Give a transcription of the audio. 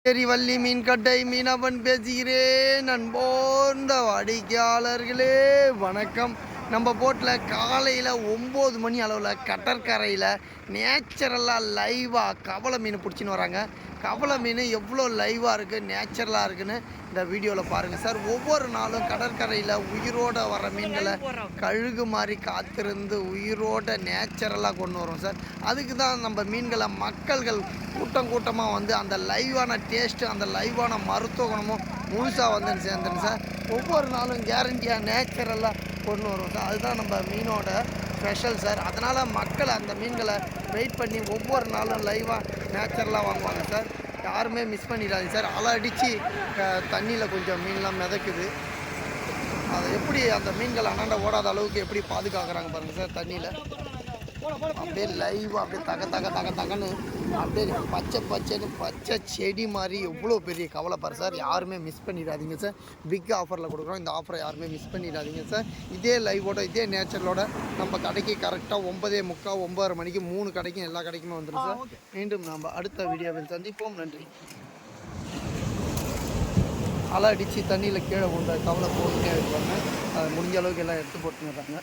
வள்ளி மீன் கட்டை மீனவன் பேசுகிறேன். அன்போர்ந்த வாடிக்கையாளர்களே வணக்கம். நம்ம போட்டில் காலையில் 9 மணி அளவில் கடற்கரையில் நேச்சுரலாக லைவாக கவலை மீன் பிடிச்சின்னு வராங்க. கவலை மீன் எவ்வளோ லைவாக இருக்குது, நேச்சுரலாக இருக்குதுன்னு இந்த வீடியோவில் பாருங்கள் சார். ஒவ்வொரு நாளும் கடற்கரையில் உயிரோடு வர மீன்களை கழுகு மாதிரி காத்திருந்து உயிரோட நேச்சுரலாக கொண்டு வரோம் சார். அதுக்கு தான் நம்ம மீன்களை மக்கள்கள் கூட்டமாக வந்து அந்த லைவான டேஸ்ட்டு, அந்த லைவான மருத்துவ குணமும் முழுசாக வந்து சேர்ந்துருங்க சார். ஒவ்வொரு நாளும் கேரண்டியாக நேச்சுரலாக கொண்டு வரும் சார். அதுதான் நம்ம மீனோட ஸ்பெஷல் சார். அதனால் மக்கள் அந்த மீன்களை வெயிட் பண்ணி ஒவ்வொரு நாளும் லைவாக நேச்சுரலாக வாங்குவாங்க சார். யாருமே மிஸ் பண்ணிடாதீங்க சார். அலை அடித்து தண்ணியில் கொஞ்சம் மீன்லாம் மிதக்குது. அதை எப்படி அந்த மீன்கள் அண்ணாண்ட ஓடாத அளவுக்கு எப்படி பாதுகாக்கிறாங்க பாருங்கள் சார். தண்ணியில் அப்படியே லைவாக அப்படியே தகன்னு அப்படியே பச்சை செடி மாதிரி எவ்வளோ பெரிய கவலை பாரு சார். யாருமே மிஸ் பண்ணிடாதீங்க சார். பிக் ஆஃபரில் கொடுக்குறோம். இந்த ஆஃபரை யாருமே மிஸ் பண்ணிடாதீங்க சார். இதே லைவோட இதே நேச்சரோட நம்ம கடைக்கு கரெக்டாக 9:45 9:30 மணிக்கு 3 கடைக்கும் எல்லா கடைக்குமே வந்துடும் சார். மீண்டும் நம்ம அடுத்த வீடியோவில் சந்திப்போம். நன்றி. அலை அடித்து தண்ணியில் கீழே உண்ட கவலை போட்டுட்டே இருப்பாங்க. அது முடிஞ்ச அளவுக்கு எல்லாம் எடுத்து போட்டுங்கிறாங்க.